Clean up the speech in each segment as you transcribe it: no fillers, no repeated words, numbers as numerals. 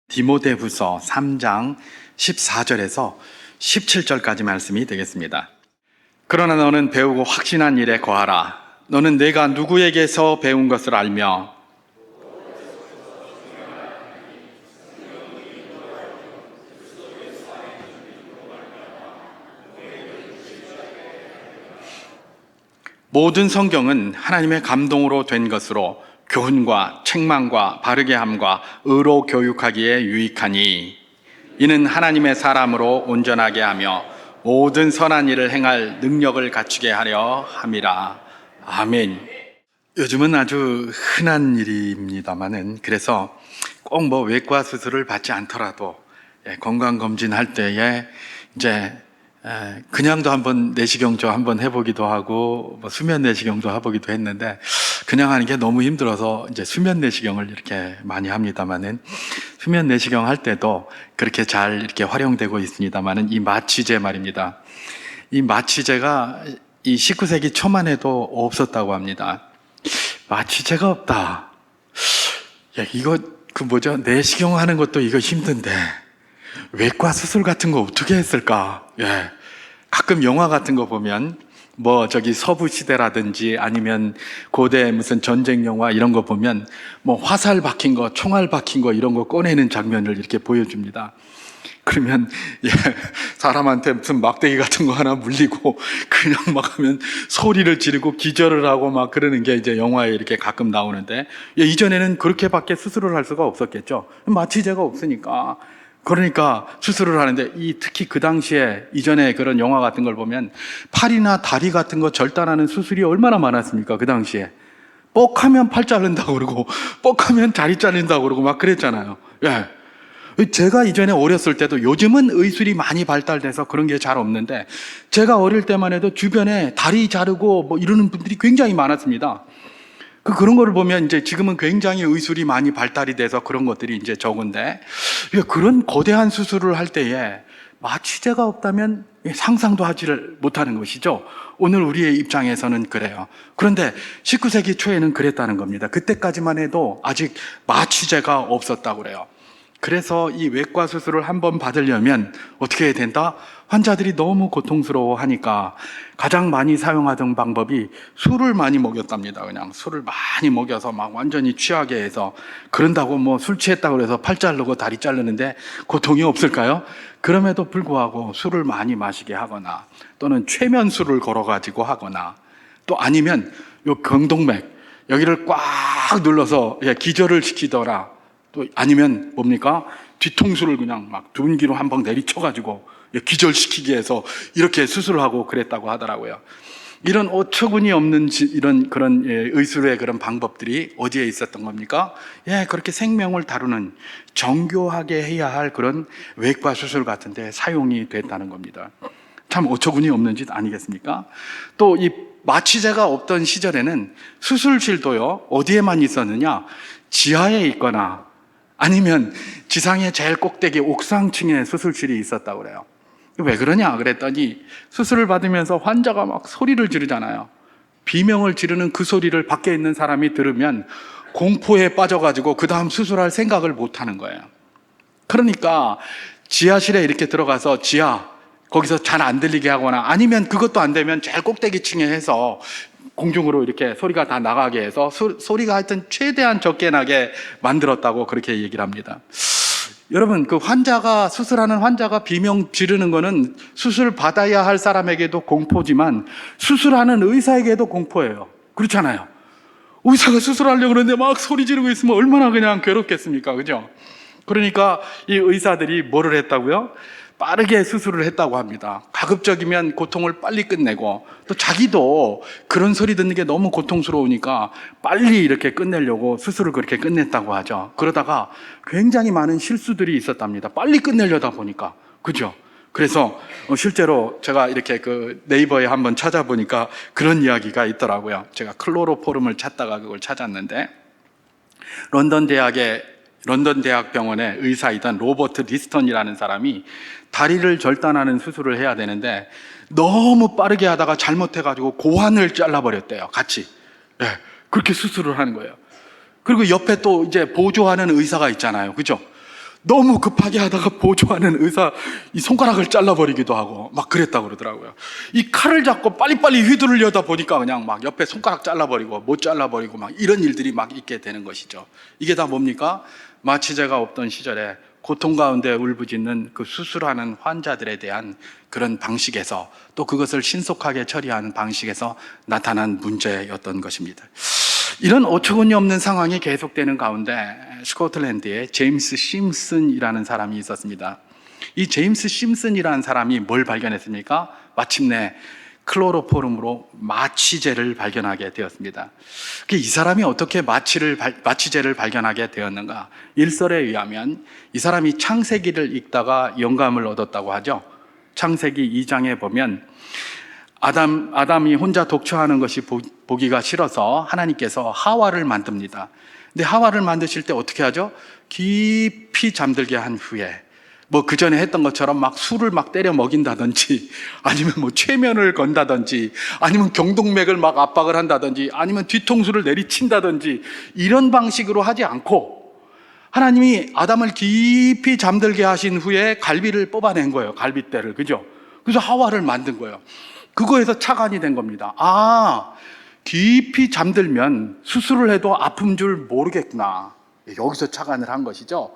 디모데후서 3장 14절에서 17절까지 말씀이 되겠습니다. 그러나 너는 배우고 확신한 일에 거하라. 너는 내가 누구에게서 배운 것을 알며 모든 성경은 하나님의 감동으로 된 것으로 교훈과 책망과 바르게 함과 의로 교육하기에 유익하니 이는 하나님의 사람으로 온전하게 하며 모든 선한 일을 행할 능력을 갖추게 하려 함이라. 아멘. 요즘은 아주 흔한 일입니다만은 그래서 꼭 뭐 외과 수술을 받지 않더라도 건강검진할 때에 이제 그냥도 한번 내시경도 한번 해보기도 하고 뭐 수면 내시경도 해보기도 했는데 그냥 하는 게 너무 힘들어서 이제 수면 내시경을 이렇게 많이 합니다만은 수면 내시경 할 때도 그렇게 잘 이렇게 활용되고 있습니다만은 이 마취제 말입니다. 이 마취제가 이 19세기 초만 해도 없었다고 합니다. 마취제가 없다. 야, 이거 내시경 하는 것도 이거 힘든데 외과 수술 같은 거 어떻게 했을까? 가끔 영화 같은 거 보면 서부 시대라든지 아니면 고대 무슨 전쟁 영화 이런 거 보면 화살 박힌 거, 총알 박힌 거 이런 거 꺼내는 장면을 이렇게 보여줍니다. 그러면 사람한테 무슨 막대기 같은 거 하나 물리고 그냥 막 하면 소리를 지르고 기절을 하고 막 그러는 게 이제 영화에 이렇게 가끔 나오는데 이전에는 그렇게밖에 수술을 할 수가 없었겠죠. 마취제가 없으니까. 그러니까 수술을 하는데 특히 그 당시에 이전에 그런 영화 같은 걸 보면 팔이나 다리 같은 거 절단하는 수술이 얼마나 많았습니까? 그 당시에 뻑하면 팔 자른다고 그러고 뻑하면 다리 자른다고 그러고 막 그랬잖아요. 제가 이전에 어렸을 때도 요즘은 의술이 많이 발달돼서 그런 게 잘 없는데 제가 어릴 때만 해도 주변에 다리 자르고 이러는 분들이 굉장히 많았습니다. 그런 거를 보면 이제 지금은 굉장히 의술이 많이 발달이 돼서 그런 것들이 이제 적은데 그런 거대한 수술을 할 때에 마취제가 없다면 상상도 하지를 못하는 것이죠. 오늘 우리의 입장에서는 그래요. 그런데 19세기 초에는 그랬다는 겁니다. 그때까지만 해도 아직 마취제가 없었다고 그래요. 그래서 이 외과 수술을 한번 받으려면 어떻게 해야 된다? 환자들이 너무 고통스러워 하니까 가장 많이 사용하던 방법이 술을 많이 먹였답니다. 그냥 술을 많이 먹여서 막 완전히 취하게 해서 그런다고 술 취했다고 해서 팔 자르고 다리 자르는데 고통이 없을까요? 그럼에도 불구하고 술을 많이 마시게 하거나 또는 최면술을 걸어가지고 하거나 또 아니면 요 경동맥 여기를 꽉 눌러서 기절을 시키더라. 또 아니면 뒤통수를 그냥 막 둔기로 한 방 내리쳐가지고 기절시키게 해서 이렇게 수술을 하고 그랬다고 하더라고요. 이런 어처구니 없는 그런 의술의 그런 방법들이 어디에 있었던 겁니까? 그렇게 생명을 다루는 정교하게 해야 할 그런 외과 수술 같은 데 사용이 됐다는 겁니다. 참 어처구니 없는 짓 아니겠습니까? 또 이 마취제가 없던 시절에는 수술실도요, 어디에만 있었느냐? 지하에 있거나 아니면 지상의 제일 꼭대기 옥상층에 수술실이 있었다고 그래요. 왜 그러냐 그랬더니 수술을 받으면서 환자가 막 소리를 지르잖아요. 비명을 지르는 그 소리를 밖에 있는 사람이 들으면 공포에 빠져가지고 그 다음 수술할 생각을 못 하는 거예요. 그러니까 지하실에 이렇게 들어가서 거기서 잘 안 들리게 하거나 아니면 그것도 안 되면 제일 꼭대기층에 해서 공중으로 이렇게 소리가 다 나가게 해서 소리가 하여튼 최대한 적게 나게 만들었다고 그렇게 얘기를 합니다. 여러분, 수술하는 환자가 비명 지르는 거는 수술 받아야 할 사람에게도 공포지만 수술하는 의사에게도 공포예요. 그렇잖아요. 의사가 수술하려고 그러는데 막 소리 지르고 있으면 얼마나 그냥 괴롭겠습니까? 그죠? 그러니까 이 의사들이 뭐를 했다고요? 빠르게 수술을 했다고 합니다. 가급적이면 고통을 빨리 끝내고 또 자기도 그런 소리 듣는 게 너무 고통스러우니까 빨리 이렇게 끝내려고 수술을 그렇게 끝냈다고 하죠. 그러다가 굉장히 많은 실수들이 있었답니다. 빨리 끝내려다 보니까. 그죠? 그래서 실제로 제가 이렇게 네이버에 한번 찾아보니까 그런 이야기가 있더라고요. 제가 클로로포름을 찾다가 그걸 찾았는데 런던 대학병원의 의사이던 로버트 리스턴이라는 사람이 다리를 절단하는 수술을 해야 되는데 너무 빠르게 하다가 잘못해가지고 고환을 잘라버렸대요. 같이. 그렇게 수술을 하는 거예요. 그리고 옆에 또 이제 보조하는 의사가 있잖아요. 그죠? 너무 급하게 하다가 보조하는 의사 이 손가락을 잘라버리기도 하고 막 그랬다고 그러더라고요. 이 칼을 잡고 빨리빨리 휘두르려다 보니까 그냥 막 옆에 손가락 잘라버리고 못 잘라버리고 막 이런 일들이 막 있게 되는 것이죠. 이게 다 뭡니까? 마취제가 없던 시절에 고통 가운데 울부짖는 그 수술하는 환자들에 대한 그런 방식에서, 또 그것을 신속하게 처리하는 방식에서 나타난 문제였던 것입니다. 이런 어처구니 없는 상황이 계속되는 가운데 스코틀랜드에 제임스 심슨이라는 사람이 있었습니다. 이 제임스 심슨이라는 사람이 뭘 발견했습니까? 마침내 클로로포름으로 마취제를 발견하게 되었습니다. 이 사람이 어떻게 마취제를 발견하게 되었는가? 일설에 의하면 이 사람이 창세기를 읽다가 영감을 얻었다고 하죠. 창세기 2장에 보면 아담이 혼자 독처하는 것이 보기가 싫어서 하나님께서 하와를 만듭니다. 근데 하와를 만드실 때 어떻게 하죠? 깊이 잠들게 한 후에 뭐 그 전에 했던 것처럼 막 술을 막 때려 먹인다든지, 아니면 뭐 최면을 건다든지, 아니면 경동맥을 막 압박을 한다든지, 아니면 뒤통수를 내리친다든지, 이런 방식으로 하지 않고 하나님이 아담을 깊이 잠들게 하신 후에 갈비를 뽑아낸 거예요. 갈비뼈를. 그죠? 그래서 하와를 만든 거예요. 그거에서 착안이 된 겁니다. 아, 깊이 잠들면 수술을 해도 아픈 줄 모르겠구나. 여기서 착안을 한 것이죠.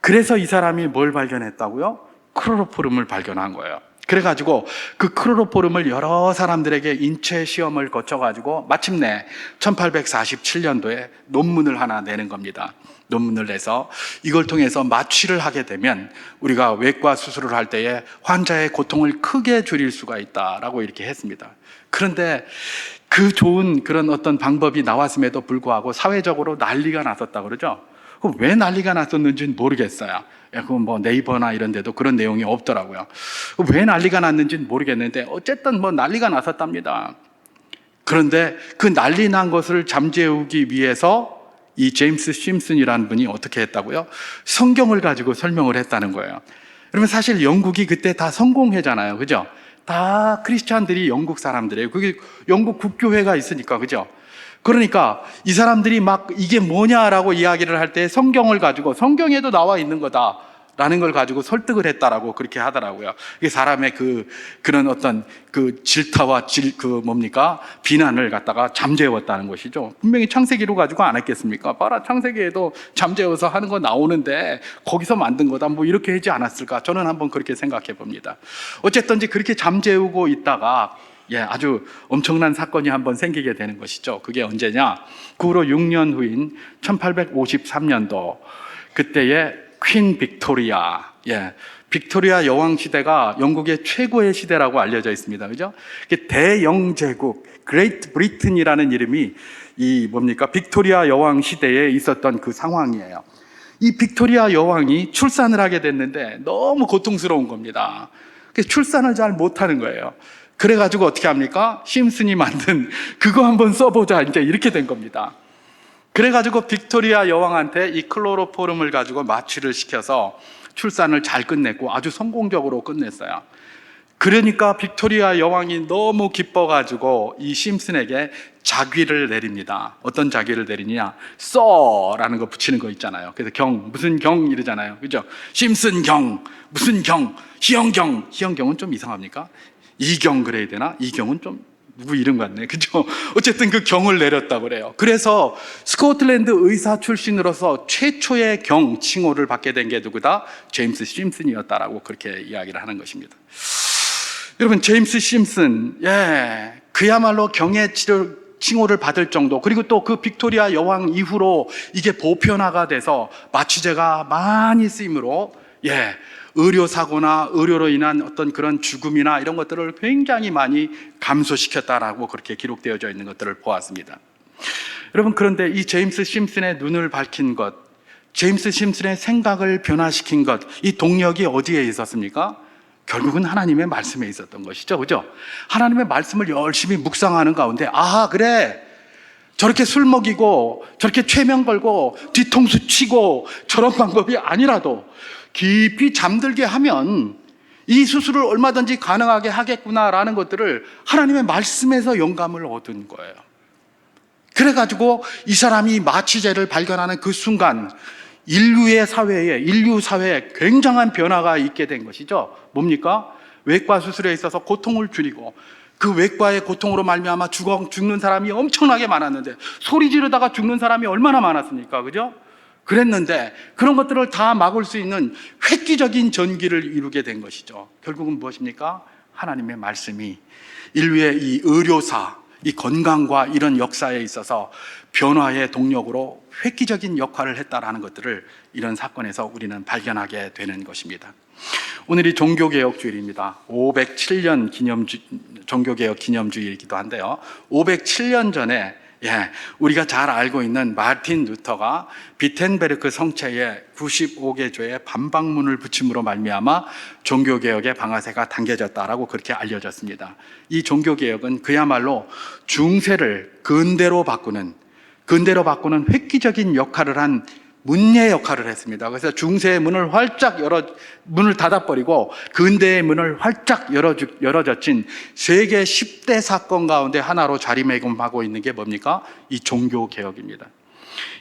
그래서 이 사람이 뭘 발견했다고요? 클로로포름을 발견한 거예요. 그래가지고 그 클로로포름을 여러 사람들에게 인체 시험을 거쳐가지고 마침내 1847년도에 논문을 하나 내는 겁니다. 논문을 내서 이걸 통해서 마취를 하게 되면 우리가 외과 수술을 할 때에 환자의 고통을 크게 줄일 수가 있다라고 이렇게 했습니다. 그런데 그 좋은 그런 어떤 방법이 나왔음에도 불구하고 사회적으로 난리가 났었다 그러죠. 왜 난리가 났었는지는 모르겠어요. 그건 뭐 네이버나 이런 데도 그런 내용이 없더라고요. 왜 난리가 났는지는 모르겠는데 어쨌든 뭐 난리가 났었답니다. 그런데 그 난리 난 것을 잠재우기 위해서 이 제임스 심슨이라는 분이 어떻게 했다고요? 성경을 가지고 설명을 했다는 거예요. 그러면 사실 영국이 그때 다 성공회잖아요. 그죠? 다 크리스찬들이 영국 사람들이에요. 그게 영국 국교회가 있으니까. 그죠? 그러니까 이 사람들이 막 이게 뭐냐라고 이야기를 할 때 성경을 가지고, 성경에도 나와 있는 거다라는 걸 가지고 설득을 했다라고 그렇게 하더라고요. 이게 사람의 그런 어떤 그 질타와 비난을 갖다가 잠재웠다는 것이죠. 분명히 창세기로 가지고 안 했겠습니까? 봐라, 창세기에도 잠재워서 하는 거 나오는데 거기서 만든 거다, 뭐 이렇게 하지 않았을까? 저는 한번 그렇게 생각해 봅니다. 어쨌든지 그렇게 잠재우고 있다가 아주 엄청난 사건이 한번 생기게 되는 것이죠. 그게 언제냐? 그 후로 6년 후인 1853년도, 그때의 퀸 빅토리아, 빅토리아 여왕 시대가 영국의 최고의 시대라고 알려져 있습니다. 그죠? 대영제국, 그레이트 브리튼이라는 이름이 빅토리아 여왕 시대에 있었던 그 상황이에요. 이 빅토리아 여왕이 출산을 하게 됐는데 너무 고통스러운 겁니다. 그래서 출산을 잘 못하는 거예요. 그래가지고 어떻게 합니까? 심슨이 만든 그거 한번 써보자, 이제 이렇게 된 겁니다. 그래가지고 빅토리아 여왕한테 이 클로로포름을 가지고 마취를 시켜서 출산을 잘 끝냈고 아주 성공적으로 끝냈어요. 그러니까 빅토리아 여왕이 너무 기뻐가지고 이 심슨에게 자귀를 내립니다. 어떤 자귀를 내리냐? 써라는 거 붙이는 거 있잖아요. 그래서 무슨 경 이러잖아요. 그죠? 심슨 경, 무슨 경, 희영경. 희영경은 좀 이상합니까? 이경 그래야 되나? 이경은 좀 누구 이름 같네. 그죠? 어쨌든 그 경을 내렸다고 그래요. 그래서 스코틀랜드 의사 출신으로서 최초의 경 칭호를 받게 된 게 누구다? 제임스 심슨이었다라고 그렇게 이야기를 하는 것입니다. 여러분, 제임스 심슨, 그야말로 경의 칭호를 받을 정도, 그리고 또 그 빅토리아 여왕 이후로 이게 보편화가 돼서 마취제가 많이 쓰임으로 의료사고나 의료로 인한 어떤 그런 죽음이나 이런 것들을 굉장히 많이 감소시켰다라고 그렇게 기록되어져 있는 것들을 보았습니다. 여러분, 그런데 이 제임스 심슨의 눈을 밝힌 것, 제임스 심슨의 생각을 변화시킨 것, 이 동력이 어디에 있었습니까? 결국은 하나님의 말씀에 있었던 것이죠. 그죠? 하나님의 말씀을 열심히 묵상하는 가운데, 그래, 저렇게 술 먹이고 저렇게 최면 걸고 뒤통수 치고 저런 방법이 아니라도 깊이 잠들게 하면 이 수술을 얼마든지 가능하게 하겠구나라는 것들을 하나님의 말씀에서 영감을 얻은 거예요. 그래가지고 이 사람이 마취제를 발견하는 그 순간 인류 사회에 굉장한 변화가 있게 된 것이죠. 뭡니까? 외과 수술에 있어서 고통을 줄이고, 그 외과의 고통으로 말미암아 죽는 사람이 엄청나게 많았는데, 소리 지르다가 죽는 사람이 얼마나 많았습니까? 그죠? 그랬는데 그런 것들을 다 막을 수 있는 획기적인 전기를 이루게 된 것이죠. 결국은 무엇입니까? 하나님의 말씀이 인류의 이 의료사, 이 건강과 이런 역사에 있어서 변화의 동력으로 획기적인 역할을 했다라는 것들을 이런 사건에서 우리는 발견하게 되는 것입니다. 오늘이 종교개혁주일입니다. 507년 종교개혁 기념주일이기도 한데요. 507년 전에 우리가 잘 알고 있는 마르틴 루터가 비텐베르크 성체에 95개조의 반박문을 붙임으로 말미암아 종교개혁의 방아쇠가 당겨졌다라고 그렇게 알려졌습니다. 이 종교개혁은 그야말로 중세를 근대로 바꾸는 획기적인 역할을 한 문예 역할을 했습니다. 그래서 중세의 문을 닫아버리고 근대의 문을 활짝 열어젖힌 세계 10대 사건 가운데 하나로 자리매김하고 있는 게 뭡니까? 이 종교개혁입니다.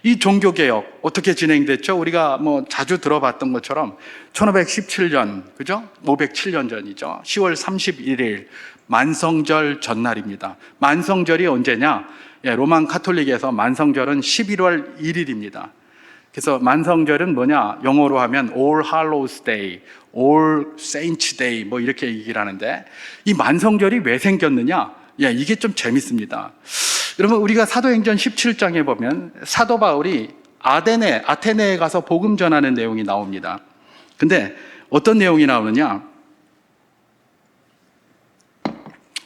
이 종교개혁 어떻게 진행됐죠? 우리가 자주 들어봤던 것처럼 1517년, 그죠? 507년 전이죠. 10월 31일 만성절 전날입니다. 만성절이 언제냐? 로만 카톨릭에서 만성절은 11월 1일입니다. 그래서 만성절은 뭐냐? 영어로 하면 All Hallows Day, All Saints Day 이렇게 얘기를 하는데, 이 만성절이 왜 생겼느냐? 이게 좀 재밌습니다. 여러분, 우리가 사도행전 17장에 보면 사도 바울이 아테네에 가서 복음 전하는 내용이 나옵니다. 근데 어떤 내용이 나오느냐?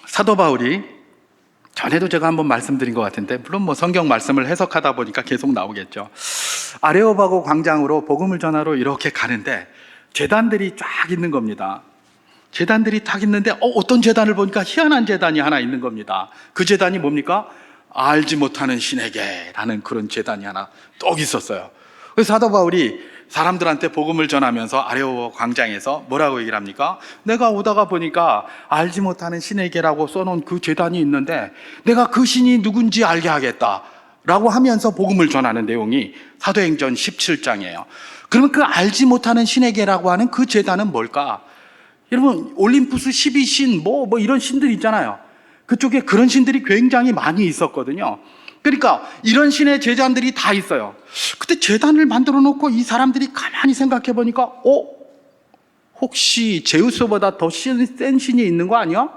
사도 바울이 전에도 제가 한번 말씀드린 것 같은데, 물론 성경 말씀을 해석하다 보니까 계속 나오겠죠. 아레오바고 광장으로 복음을 전하러 이렇게 가는데 제단들이 쫙 있는 겁니다. 제단들이 딱 있는데 어떤 제단을 보니까 희한한 제단이 하나 있는 겁니다. 그 제단이 뭡니까? 알지 못하는 신에게라는 그런 제단이 하나 또 있었어요. 그래서 사도 바울이 사람들한테 복음을 전하면서 아레오 광장에서 뭐라고 얘기를 합니까? 내가 오다가 보니까 알지 못하는 신에게라고 써놓은 그 제단이 있는데 내가 그 신이 누군지 알게 하겠다 라고 하면서 복음을 전하는 내용이 사도행전 17장이에요. 그러면 그 알지 못하는 신에게라고 하는 그 제단은 뭘까? 여러분, 올림푸스 12신 이런 신들 있잖아요. 그쪽에 그런 신들이 굉장히 많이 있었거든요. 그러니까 이런 신의 제단들이 다 있어요. 근데 제단을 만들어 놓고 이 사람들이 가만히 생각해 보니까 혹시 제우스보다 더 센 신이 있는 거 아니야?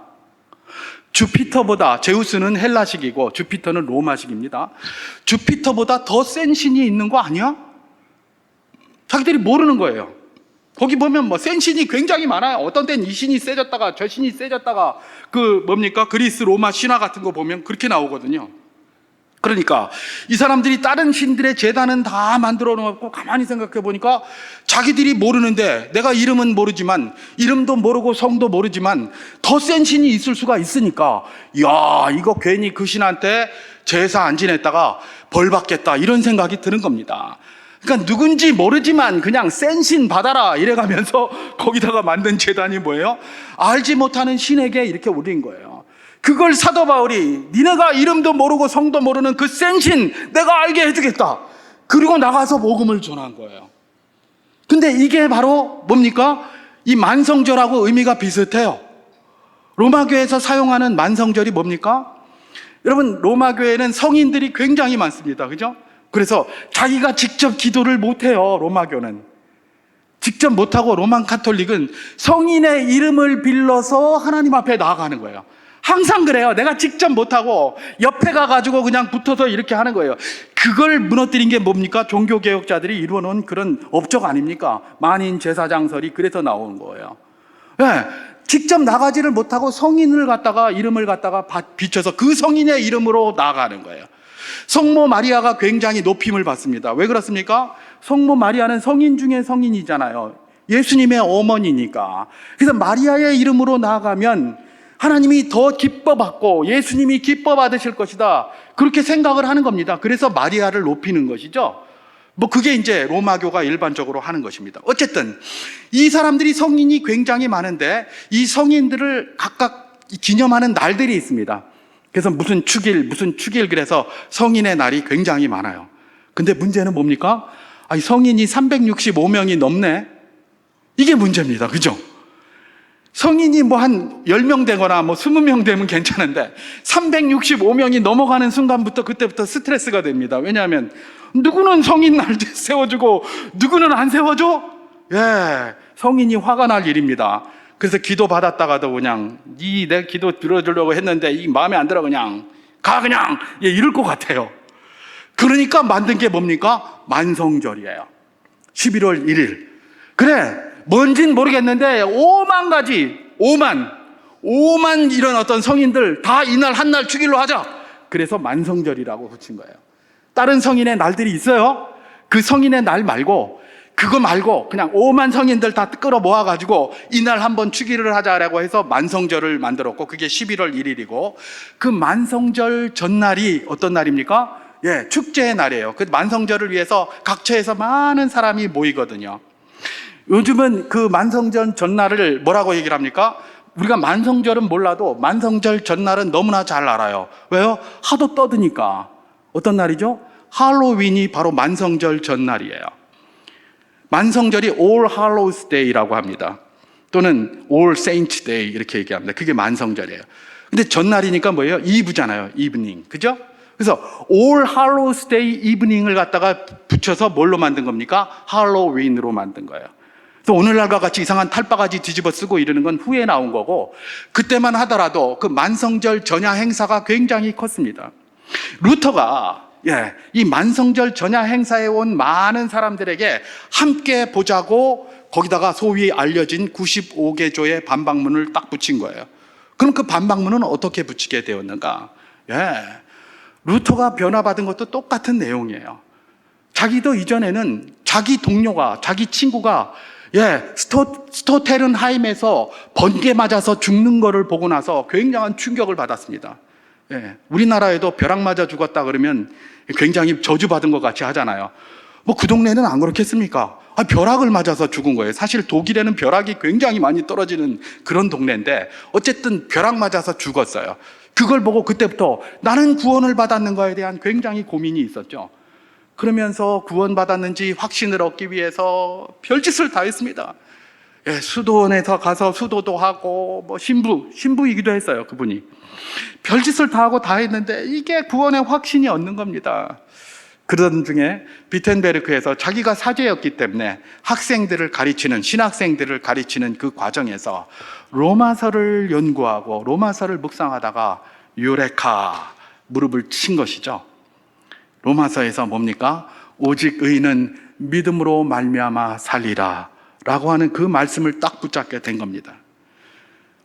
주피터보다, 제우스는 헬라식이고 주피터는 로마식입니다. 주피터보다 더 센 신이 있는 거 아니야? 자기들이 모르는 거예요. 거기 보면 센 신이 굉장히 많아요. 어떤 때는 이 신이 세졌다가 저 신이 세졌다가 그리스 로마 신화 같은 거 보면 그렇게 나오거든요. 그러니까 이 사람들이 다른 신들의 제단은 다 만들어 놓고 가만히 생각해 보니까 자기들이 모르는데, 내가 이름은 모르지만, 이름도 모르고 성도 모르지만 더 센 신이 있을 수가 있으니까, 이거 괜히 그 신한테 제사 안 지냈다가 벌 받겠다, 이런 생각이 드는 겁니다. 그러니까 누군지 모르지만 그냥 센 신 받아라 이래가면서 거기다가 만든 제단이 뭐예요? 알지 못하는 신에게 이렇게 올린 거예요. 그걸 사도 바울이 니네가 이름도 모르고 성도 모르는 그 센 신 내가 알게 해주겠다. 그리고 나가서 복음을 전한 거예요. 근데 이게 바로 뭡니까? 이 만성절하고 의미가 비슷해요. 로마교회에서 사용하는 만성절이 뭡니까? 여러분, 로마교회는 성인들이 굉장히 많습니다. 그죠? 그래서 자기가 직접 기도를 못해요. 로마교는 직접 못하고, 로만 카톨릭은 성인의 이름을 빌려서 하나님 앞에 나아가는 거예요. 항상 그래요. 내가 직접 못하고 옆에 가가지고 그냥 붙어서 이렇게 하는 거예요. 그걸 무너뜨린 게 뭡니까? 종교개혁자들이 이루어놓은 그런 업적 아닙니까? 만인 제사장설이 그래서 나오는 거예요. 직접 나가지를 못하고 성인을 갖다가, 이름을 갖다가 비춰서 그 성인의 이름으로 나아가는 거예요. 성모 마리아가 굉장히 높임을 받습니다. 왜 그렇습니까? 성모 마리아는 성인 중에 성인이잖아요. 예수님의 어머니니까. 그래서 마리아의 이름으로 나아가면 하나님이 더 기뻐받고 예수님이 기뻐받으실 것이다, 그렇게 생각을 하는 겁니다. 그래서 마리아를 높이는 것이죠. 그게 이제 로마교가 일반적으로 하는 것입니다. 어쨌든 이 사람들이 성인이 굉장히 많은데 이 성인들을 각각 기념하는 날들이 있습니다. 그래서 무슨 축일 그래서 성인의 날이 굉장히 많아요. 근데 문제는 뭡니까? 아니, 성인이 365명이 넘네? 이게 문제입니다. 그죠? 성인이 뭐 한 10명 되거나 뭐 20명 되면 괜찮은데 365명이 넘어가는 순간부터 그때부터 스트레스가 됩니다. 왜냐하면 누구는 성인 날 세워주고 누구는 안 세워줘? 예, 성인이 화가 날 일입니다. 그래서 기도 받았다가도 그냥 내 기도 들어주려고 했는데 이 마음에 안 들어 그냥 가 그냥 이럴 것 같아요. 그러니까 만든 게 뭡니까? 만성절이에요. 11월 1일. 그래, 뭔진 모르겠는데 5만 이런 어떤 성인들 다 이날 한날 축일로 하자. 그래서 만성절이라고 붙인 거예요. 다른 성인의 날들이 있어요. 그 성인의 날 말고 그거 말고 그냥 5만 성인들 다 끌어 모아가지고 이날 한번 축일을 하자라고 해서 만성절을 만들었고 그게 11월 1일이고 그 만성절 전날이 어떤 날입니까? 예, 축제의 날이에요. 그 만성절을 위해서 각처에서 많은 사람이 모이거든요. 요즘은 그 만성절 전날을 뭐라고 얘기를 합니까? 우리가 만성절은 몰라도 만성절 전날은 너무나 잘 알아요. 왜요? 하도 떠드니까. 어떤 날이죠? 할로윈이 바로 만성절 전날이에요. 만성절이 All Hallows Day라고 합니다. 또는 All Saints Day 이렇게 얘기합니다. 그게 만성절이에요. 근데 전날이니까 뭐예요? 이브잖아요. 이브닝. 그죠? 그래서 All Hallows Day 이브닝을 갖다가 붙여서 뭘로 만든 겁니까? 할로윈으로 만든 거예요. 또 오늘날과 같이 이상한 탈바가지 뒤집어 쓰고 이러는 건 후에 나온 거고 그때만 하더라도 그 만성절 전야 행사가 굉장히 컸습니다. 루터가 이 만성절 전야 행사에 온 많은 사람들에게 함께 보자고 거기다가 소위 알려진 95개조의 반박문을 딱 붙인 거예요. 그럼 그 반박문은 어떻게 붙이게 되었는가? 루터가 변화받은 것도 똑같은 내용이에요. 자기도 이전에는 자기 동료가, 자기 친구가 스토테른하임에서 번개 맞아서 죽는 거를 보고 나서 굉장한 충격을 받았습니다. 우리나라에도 벼락 맞아 죽었다 그러면 굉장히 저주받은 것 같이 하잖아요. 뭐 그 동네는 안 그렇겠습니까? 벼락을 맞아서 죽은 거예요. 사실 독일에는 벼락이 굉장히 많이 떨어지는 그런 동네인데 어쨌든 벼락 맞아서 죽었어요. 그걸 보고 그때부터 나는 구원을 받았는가에 대한 굉장히 고민이 있었죠. 그러면서 구원받았는지 확신을 얻기 위해서 별짓을 다 했습니다. 수도원에서 가서 수도도 하고 뭐 신부이기도 했어요. 그분이 별짓을 다 하고 다 했는데 이게 구원의 확신이 얻는 겁니다. 그러던 중에 비텐베르크에서 자기가 사제였기 때문에 학생들을 가르치는 신학생들을 가르치는 그 과정에서 로마서를 연구하고 로마서를 묵상하다가 유레카 무릎을 친 것이죠. 로마서에서 뭡니까? 오직 의인은 믿음으로 말미암아 살리라 라고 하는 그 말씀을 딱 붙잡게 된 겁니다.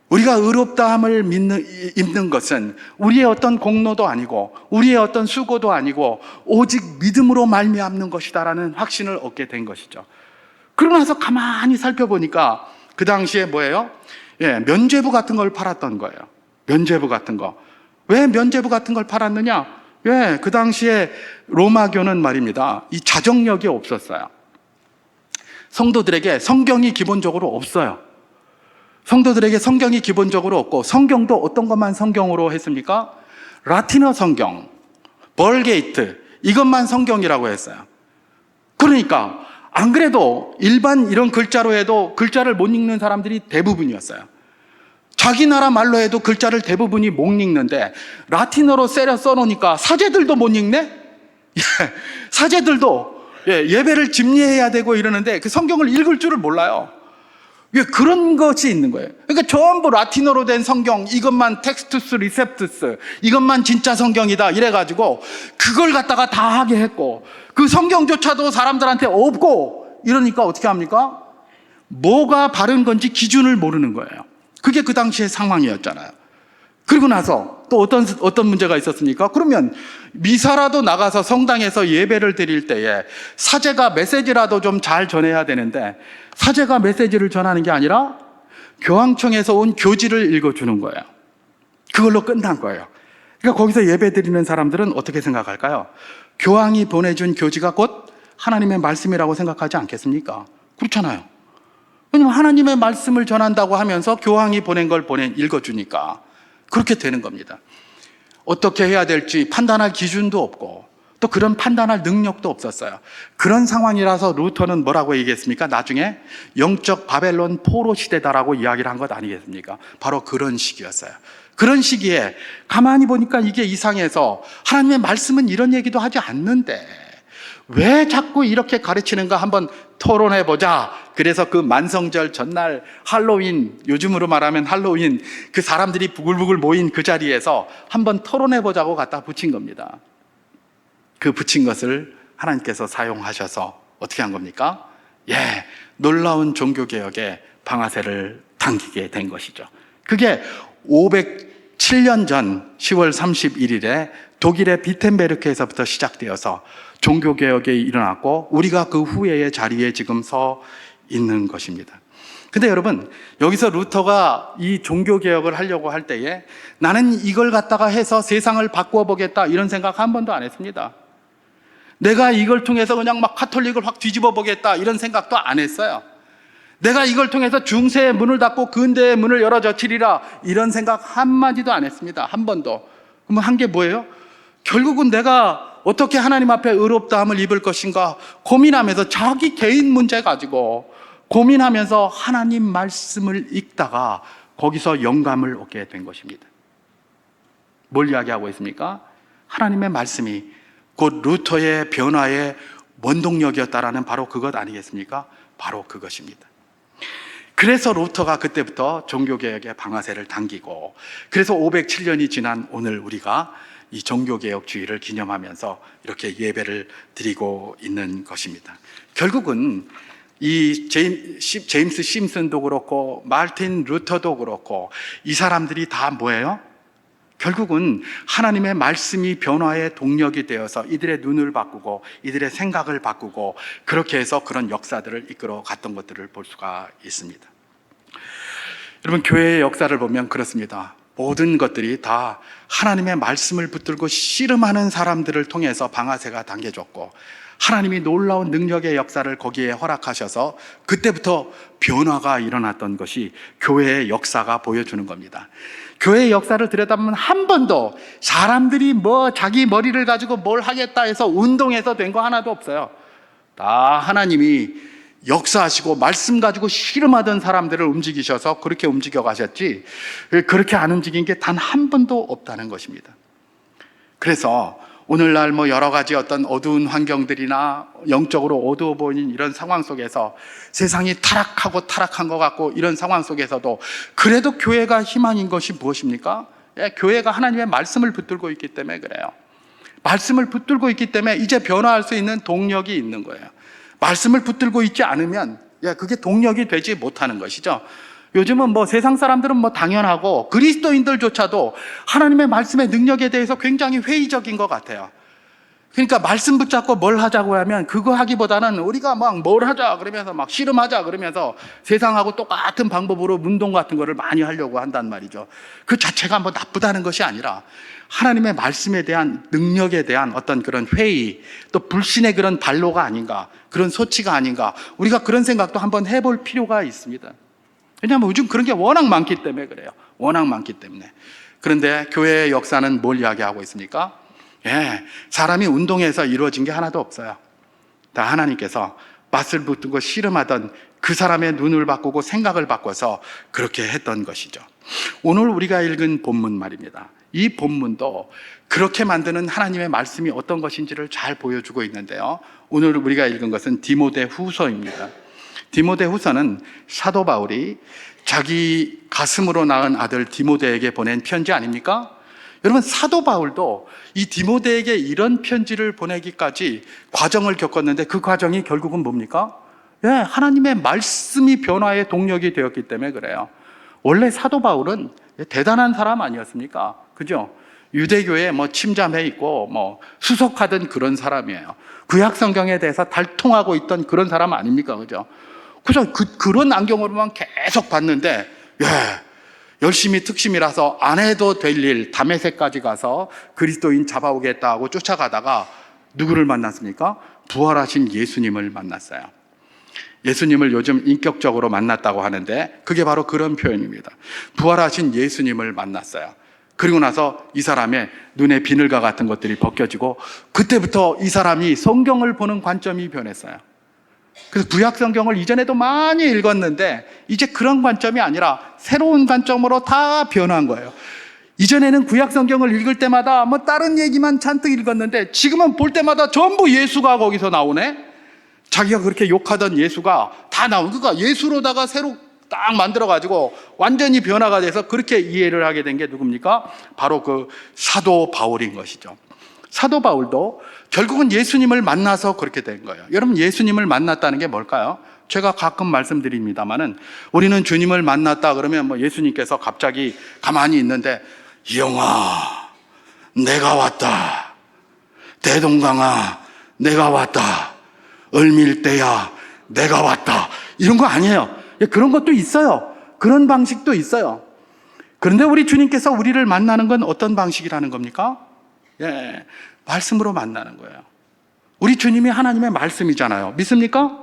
우리가 의롭다함을 입는 것은 우리의 어떤 공로도 아니고 우리의 어떤 수고도 아니고 오직 믿음으로 말미암는 것이다라는 확신을 얻게 된 것이죠. 그러고 나서 가만히 살펴보니까 그 당시에 뭐예요? 면죄부 같은 걸 팔았던 거예요. 면죄부 같은 거. 왜 면죄부 같은 걸 팔았느냐? 그 당시에 로마교는 말입니다. 이 자정력이 없었어요. 성도들에게 성경이 기본적으로 없어요. 성도들에게 성경이 기본적으로 없고 성경도 어떤 것만 성경으로 했습니까? 라틴어 성경, 벌게이트 이것만 성경이라고 했어요. 그러니까 안 그래도 일반 이런 글자로 해도 글자를 못 읽는 사람들이 대부분이었어요. 자기 나라 말로 해도 글자를 대부분이 못 읽는데 라틴어로 써놓으니까 사제들도 못 읽네? 사제들도 예배를 집례해야 되고 이러는데 그 성경을 읽을 줄을 몰라요. 그런 것이 있는 거예요. 그러니까 전부 라틴어로 된 성경, 이것만 텍스투스 리셉투스, 이것만 진짜 성경이다 이래가지고 그걸 갖다가 다 하게 했고 그 성경조차도 사람들한테 없고 이러니까 어떻게 합니까? 뭐가 바른 건지 기준을 모르는 거예요. 그게 그 당시의 상황이었잖아요. 그리고 나서 또 어떤 문제가 있었습니까? 그러면 미사라도 나가서 성당에서 예배를 드릴 때에 사제가 메시지라도 좀 잘 전해야 되는데 사제가 메시지를 전하는 게 아니라 교황청에서 온 교지를 읽어주는 거예요. 그걸로 끝난 거예요. 그러니까 거기서 예배 드리는 사람들은 어떻게 생각할까요? 교황이 보내준 교지가 곧 하나님의 말씀이라고 생각하지 않겠습니까? 그렇잖아요. 왜냐하면 하나님의 말씀을 전한다고 하면서 교황이 보낸 걸 읽어주니까 그렇게 되는 겁니다. 어떻게 해야 될지 판단할 기준도 없고 또 그런 판단할 능력도 없었어요. 그런 상황이라서 루터는 뭐라고 얘기했습니까? 나중에 영적 바벨론 포로 시대다라고 이야기를 한 것 아니겠습니까? 바로 그런 시기였어요. 그런 시기에 가만히 보니까 이게 이상해서 하나님의 말씀은 이런 얘기도 하지 않는데 왜 자꾸 이렇게 가르치는가 한번 토론해보자. 그래서 그 만성절 전날 할로윈, 요즘으로 말하면 할로윈, 그 사람들이 부글부글 모인 그 자리에서 한번 토론해보자고 갖다 붙인 겁니다. 그 붙인 것을 하나님께서 사용하셔서 어떻게 한 겁니까? 놀라운 종교개혁의 방아쇠를 당기게 된 것이죠. 그게 507년 전 10월 31일에 독일의 비텐베르크에서부터 시작되어서 종교개혁이 일어났고 우리가 그 후예의 자리에 지금 서 있는 것입니다. 근데 여러분, 여기서 루터가 이 종교개혁을 하려고 할 때에 나는 이걸 갖다가 해서 세상을 바꾸어 보겠다 이런 생각 한 번도 안 했습니다. 내가 이걸 통해서 그냥 막 카톨릭을 확 뒤집어 보겠다 이런 생각도 안 했어요. 내가 이걸 통해서 중세의 문을 닫고 근대의 문을 열어젖히리라 이런 생각 한마디도 안 했습니다. 한 번도. 그러면 한 게 뭐예요? 결국은 내가 어떻게 하나님 앞에 의롭다함을 입을 것인가 고민하면서 자기 개인 문제 가지고 고민하면서 하나님 말씀을 읽다가 거기서 영감을 얻게 된 것입니다. 뭘 이야기하고 있습니까? 하나님의 말씀이 곧 루터의 변화의 원동력이었다라는 바로 그것 아니겠습니까? 바로 그것입니다. 그래서 루터가 그때부터 종교개혁의 방아쇠를 당기고 그래서 507년이 지난 오늘 우리가 이 종교개혁 주의를 기념하면서 이렇게 예배를 드리고 있는 것입니다. 결국은 이 제임스 심슨도 그렇고 마르틴 루터도 그렇고 이 사람들이 다 뭐예요? 결국은 하나님의 말씀이 변화의 동력이 되어서 이들의 눈을 바꾸고 이들의 생각을 바꾸고 그렇게 해서 그런 역사들을 이끌어 갔던 것들을 볼 수가 있습니다. 여러분, 교회의 역사를 보면 그렇습니다. 모든 것들이 다 하나님의 말씀을 붙들고 씨름하는 사람들을 통해서 방아쇠가 당겨졌고 하나님이 놀라운 능력의 역사를 거기에 허락하셔서 그때부터 변화가 일어났던 것이 교회의 역사가 보여주는 겁니다. 교회의 역사를 들여다보면 한 번도 사람들이 자기 머리를 가지고 뭘 하겠다 해서 운동해서 된 거 하나도 없어요. 다 하나님이 역사하시고 말씀 가지고 씨름하던 사람들을 움직이셔서 그렇게 움직여 가셨지 그렇게 안 움직인 게 단 한 번도 없다는 것입니다. 그래서 오늘날 여러 가지 어떤 어두운 환경들이나 영적으로 어두워 보이는 이런 상황 속에서 세상이 타락한 것 같고 이런 상황 속에서도 그래도 교회가 희망인 것이 무엇입니까? 교회가 하나님의 말씀을 붙들고 있기 때문에 그래요. 말씀을 붙들고 있기 때문에 이제 변화할 수 있는 동력이 있는 거예요. 말씀을 붙들고 있지 않으면 그게 동력이 되지 못하는 것이죠. 요즘은 세상 사람들은 당연하고 그리스도인들조차도 하나님의 말씀의 능력에 대해서 굉장히 회의적인 것 같아요. 그러니까 말씀 붙잡고 뭘 하자고 하면 그거 하기보다는 우리가 뭘 하자 그러면서 씨름하자 그러면서 세상하고 똑같은 방법으로 운동 같은 거를 많이 하려고 한단 말이죠. 그 자체가 나쁘다는 것이 아니라 하나님의 말씀에 대한 능력에 대한 어떤 그런 회의 또 불신의 그런 발로가 아닌가 그런 소치가 아닌가 우리가 그런 생각도 한번 해볼 필요가 있습니다. 왜냐하면 요즘 그런 게 워낙 많기 때문에 그래요. 워낙 많기 때문에. 그런데 교회의 역사는 뭘 이야기하고 있습니까? 사람이 운동해서 이루어진 게 하나도 없어요. 다 하나님께서 맞을 붙들고 씨름하던 그 사람의 눈을 바꾸고 생각을 바꿔서 그렇게 했던 것이죠. 오늘 우리가 읽은 본문 말입니다. 이 본문도 그렇게 만드는 하나님의 말씀이 어떤 것인지를 잘 보여주고 있는데요. 오늘 우리가 읽은 것은 디모데 후서입니다. 디모데 후서는 사도 바울이 자기 가슴으로 낳은 아들 디모데에게 보낸 편지 아닙니까? 여러분, 사도 바울도 이 디모데에게 이런 편지를 보내기까지 과정을 겪었는데 그 과정이 결국은 뭡니까? 하나님의 말씀이 변화의 동력이 되었기 때문에 그래요. 원래 사도 바울은 대단한 사람 아니었습니까? 그죠? 유대교에 침잠해 있고 수석하던 그런 사람이에요. 구약 성경에 대해서 달통하고 있던 그런 사람 아닙니까? 그죠? 그죠? 그런 안경으로만 계속 봤는데 열심히 특심이라서 안 해도 될 일 다메섹까지 가서 그리스도인 잡아오겠다 하고 쫓아가다가 누구를 만났습니까? 부활하신 예수님을 만났어요. 예수님을 요즘 인격적으로 만났다고 하는데 그게 바로 그런 표현입니다. 부활하신 예수님을 만났어요. 그리고 나서 이 사람의 눈의 비늘과 같은 것들이 벗겨지고 그때부터 이 사람이 성경을 보는 관점이 변했어요. 그래서 구약 성경을 이전에도 많이 읽었는데 이제 그런 관점이 아니라 새로운 관점으로 다 변한 거예요. 이전에는 구약 성경을 읽을 때마다 뭐 다른 얘기만 잔뜩 읽었는데 지금은 볼 때마다 전부 예수가 거기서 나오네. 자기가 그렇게 욕하던 예수가 다 나오고, 그러니까 예수로다가 새로 딱 만들어가지고 완전히 변화가 돼서 그렇게 이해를 하게 된 게 누굽니까? 바로 그 사도 바울인 것이죠. 사도 바울도 결국은 예수님을 만나서 그렇게 된 거예요. 여러분, 예수님을 만났다는 게 뭘까요? 제가 가끔 말씀드립니다만은 우리는 주님을 만났다 그러면 뭐 예수님께서 갑자기 가만히 있는데 이영아 내가 왔다, 대동강아 내가 왔다, 을밀대야 내가 왔다, 이런 거 아니에요. 그런 것도 있어요. 그런 방식도 있어요. 그런데 우리 주님께서 우리를 만나는 건 어떤 방식이라는 겁니까? 말씀으로 만나는 거예요. 우리 주님이 하나님의 말씀이잖아요. 믿습니까?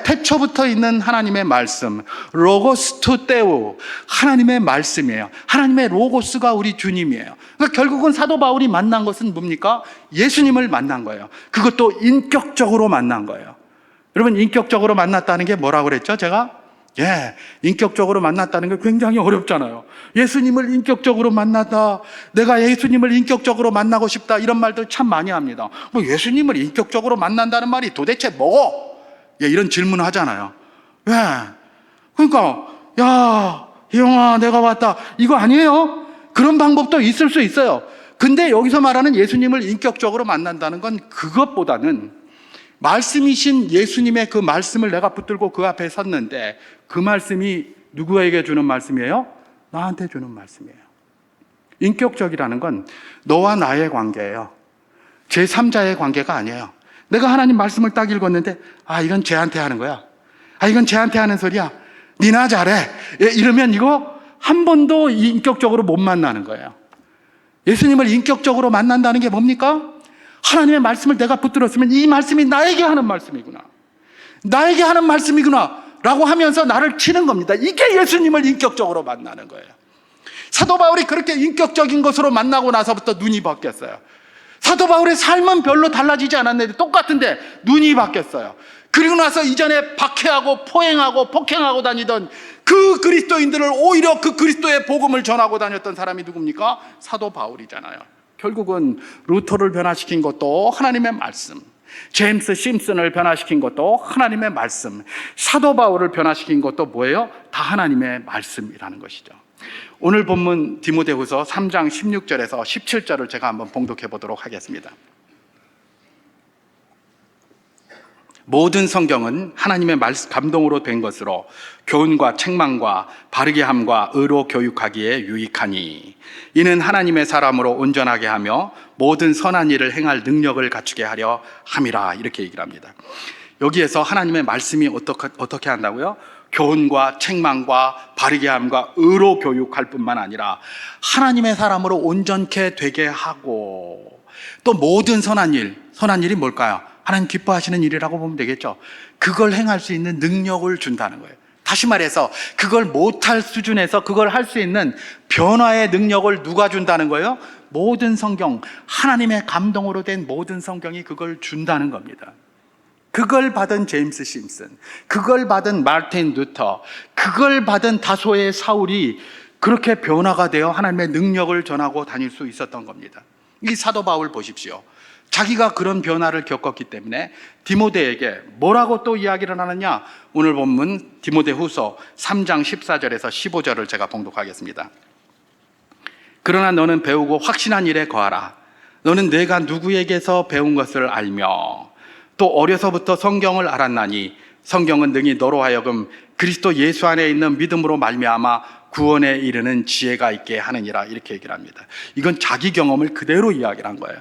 태초부터 있는 하나님의 말씀, 로고스 투 테오, 하나님의 말씀이에요. 하나님의 로고스가 우리 주님이에요. 그러니까 결국은 사도 바울이 만난 것은 뭡니까? 예수님을 만난 거예요. 그것도 인격적으로 만난 거예요. 여러분, 인격적으로 만났다는 게 뭐라고 그랬죠, 제가? 인격적으로 만났다는 게 굉장히 어렵잖아요. 예수님을 인격적으로 만났다, 내가 예수님을 인격적으로 만나고 싶다, 이런 말들 참 많이 합니다. 뭐 예수님을 인격적으로 만난다는 말이 도대체 뭐고? 이런 질문 하잖아요. 그러니까 야 희영아 내가 왔다, 이거 아니에요? 그런 방법도 있을 수 있어요. 근데 여기서 말하는 예수님을 인격적으로 만난다는 건 그것보다는 말씀이신 예수님의 그 말씀을 내가 붙들고 그 앞에 섰는데 그 말씀이 누구에게 주는 말씀이에요? 나한테 주는 말씀이에요. 인격적이라는 건 너와 나의 관계예요. 제3자의 관계가 아니에요. 내가 하나님 말씀을 딱 읽었는데 이건 쟤한테 하는 거야, 이건 쟤한테 하는 소리야, 니나 잘해, 이러면 이거 한 번도 인격적으로 못 만나는 거예요. 예수님을 인격적으로 만난다는 게 뭡니까? 하나님의 말씀을 내가 붙들었으면 이 말씀이 나에게 하는 말씀이구나, 나에게 하는 말씀이구나 라고 하면서 나를 치는 겁니다. 이게 예수님을 인격적으로 만나는 거예요. 사도 바울이 그렇게 인격적인 것으로 만나고 나서부터 눈이 바뀌었어요. 사도 바울의 삶은 별로 달라지지 않았는데 똑같은데 눈이 바뀌었어요. 그리고 나서 이전에 박해하고 포행하고 폭행하고 다니던 그 그리스도인들을 오히려 그 그리스도의 복음을 전하고 다녔던 사람이 누굽니까? 사도 바울이잖아요. 결국은 루터를 변화시킨 것도 하나님의 말씀, 제임스 심슨을 변화시킨 것도 하나님의 말씀, 사도 바울을 변화시킨 것도 뭐예요? 다 하나님의 말씀이라는 것이죠. 오늘 본문 디모데후서 3장 16절에서 17절을 제가 한번 봉독해 보도록 하겠습니다. 모든 성경은 하나님의 감동으로 된 것으로 교훈과 책망과 바르게 함과 의로 교육하기에 유익하니 이는 하나님의 사람으로 온전하게 하며 모든 선한 일을 행할 능력을 갖추게 하려 함이라, 이렇게 얘기를 합니다. 여기에서 하나님의 말씀이 어떻게 한다고요? 교훈과 책망과 바르게 함과 의로 교육할 뿐만 아니라 하나님의 사람으로 온전케 되게 하고 또 모든 선한 일, 선한 일이 뭘까요? 하나님 기뻐하시는 일이라고 보면 되겠죠. 그걸 행할 수 있는 능력을 준다는 거예요. 다시 말해서 그걸 못할 수준에서 그걸 할 수 있는 변화의 능력을 누가 준다는 거예요? 모든 성경, 하나님의 감동으로 된 모든 성경이 그걸 준다는 겁니다. 그걸 받은 제임스 심슨, 그걸 받은 마틴 루터, 그걸 받은 다소의 사울이 그렇게 변화가 되어 하나님의 능력을 전하고 다닐 수 있었던 겁니다. 이 사도 바울 보십시오. 자기가 그런 변화를 겪었기 때문에 디모데에게 뭐라고 또 이야기를 하느냐? 오늘 본문 디모데후서 3장 14절에서 15절을 제가 봉독하겠습니다. 그러나 너는 배우고 확신한 일에 거하라. 너는 내가 누구에게서 배운 것을 알며 또 어려서부터 성경을 알았나니 성경은 능히 너로 하여금 그리스도 예수 안에 있는 믿음으로 말미암아 구원에 이르는 지혜가 있게 하느니라, 이렇게 얘기를 합니다. 이건 자기 경험을 그대로 이야기를 한 거예요.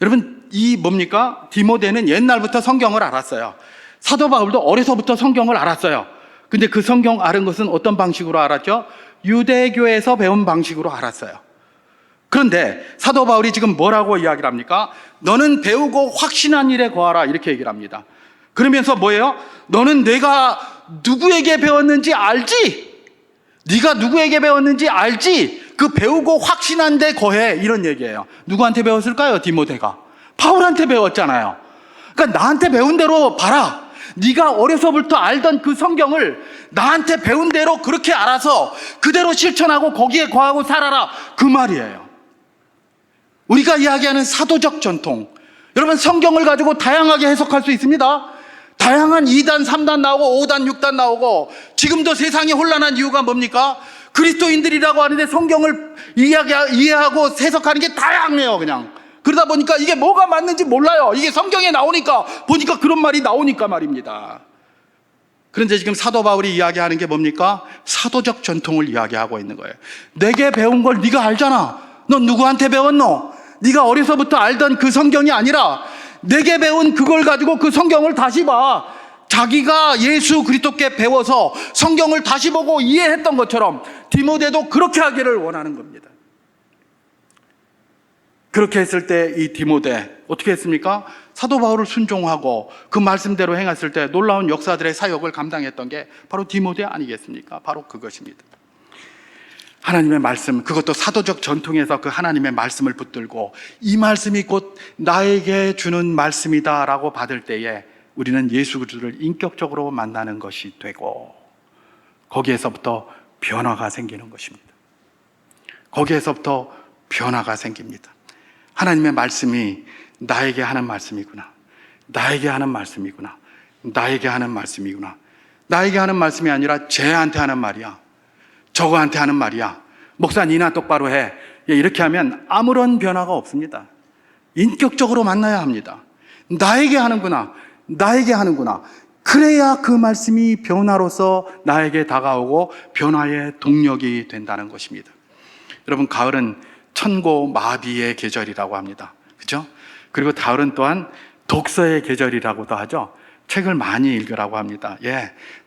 여러분, 이 뭡니까? 디모데는 옛날부터 성경을 알았어요. 사도 바울도 어려서부터 성경을 알았어요. 근데 그 성경 아는 것은 어떤 방식으로 알았죠? 유대교에서 배운 방식으로 알았어요. 그런데 사도 바울이 지금 뭐라고 이야기를 합니까? 너는 배우고 확신한 일에 거하라, 이렇게 얘기를 합니다. 그러면서 뭐예요? 너는 내가 누구에게 배웠는지 알지? 네가 누구에게 배웠는지 알지? 그 배우고 확신한 데 거해, 이런 얘기예요. 누구한테 배웠을까요? 디모데가 바울한테 배웠잖아요. 그러니까 나한테 배운 대로 봐라. 네가 어려서부터 알던 그 성경을 나한테 배운 대로 그렇게 알아서 그대로 실천하고 거기에 거하고 살아라, 그 말이에요. 우리가 이야기하는 사도적 전통, 여러분 성경을 가지고 다양하게 해석할 수 있습니다. 다양한 2단, 3단 나오고 5단, 6단 나오고, 지금도 세상이 혼란한 이유가 뭡니까? 그리스도인들이라고 하는데 성경을 이해하고 해석하는 게 다양해요, 그냥. 그러다 보니까 이게 뭐가 맞는지 몰라요. 이게 성경에 나오니까, 보니까 그런 말이 나오니까 말입니다. 그런데 지금 사도 바울이 이야기하는 게 뭡니까? 사도적 전통을 이야기하고 있는 거예요. 내게 배운 걸 네가 알잖아. 넌 누구한테 배웠노? 네가 어려서부터 알던 그 성경이 아니라 내게 배운 그걸 가지고 그 성경을 다시 봐. 자기가 예수 그리스도께 배워서 성경을 다시 보고 이해했던 것처럼 디모데도 그렇게 하기를 원하는 겁니다. 그렇게 했을 때 이 디모데 어떻게 했습니까? 사도 바울을 순종하고 그 말씀대로 행했을 때 놀라운 역사들의 사역을 감당했던 게 바로 디모데 아니겠습니까? 바로 그것입니다. 하나님의 말씀, 그것도 사도적 전통에서 그 하나님의 말씀을 붙들고 이 말씀이 곧 나에게 주는 말씀이다 라고 받을 때에 우리는 예수 그리스도를 인격적으로 만나는 것이 되고, 거기에서부터 변화가 생기는 것입니다. 거기에서부터 변화가 생깁니다. 하나님의 말씀이 나에게 하는 말씀이구나, 나에게 하는 말씀이구나, 나에게 하는 말씀이구나. 나에게 하는 말씀이 아니라 쟤한테 하는 말이야, 저거한테 하는 말이야. 목사 니나 똑바로 해. 이렇게 하면 아무런 변화가 없습니다. 인격적으로 만나야 합니다. 나에게 하는구나, 나에게 하는구나. 그래야 그 말씀이 변화로서 나에게 다가오고 변화의 동력이 된다는 것입니다. 여러분, 가을은 천고 마비의 계절이라고 합니다. 그렇죠? 그리고 가을은 또한 독서의 계절이라고도 하죠. 책을 많이 읽으라고 합니다.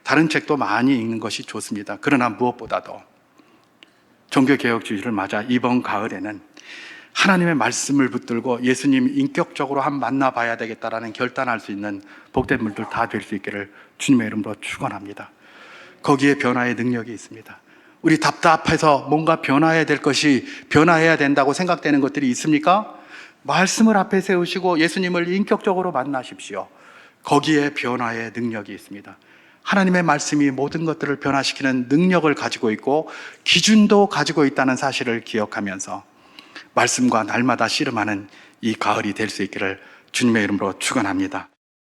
다른 책도 많이 읽는 것이 좋습니다. 그러나 무엇보다도 종교개혁주의를 맞아 이번 가을에는 하나님의 말씀을 붙들고 예수님 인격적으로 한번 만나봐야 되겠다라는 결단할 수 있는 복된 분들 다 될 수 있기를 주님의 이름으로 축원합니다. 거기에 변화의 능력이 있습니다. 우리 답답해서 뭔가 변화해야 될 것이, 변화해야 된다고 생각되는 것들이 있습니까? 말씀을 앞에 세우시고 예수님을 인격적으로 만나십시오. 거기에 변화의 능력이 있습니다. 하나님의 말씀이 모든 것들을 변화시키는 능력을 가지고 있고 기준도 가지고 있다는 사실을 기억하면서 말씀과 날마다 씨름하는 이 가을이 될 수 있기를 주님의 이름으로 축원합니다.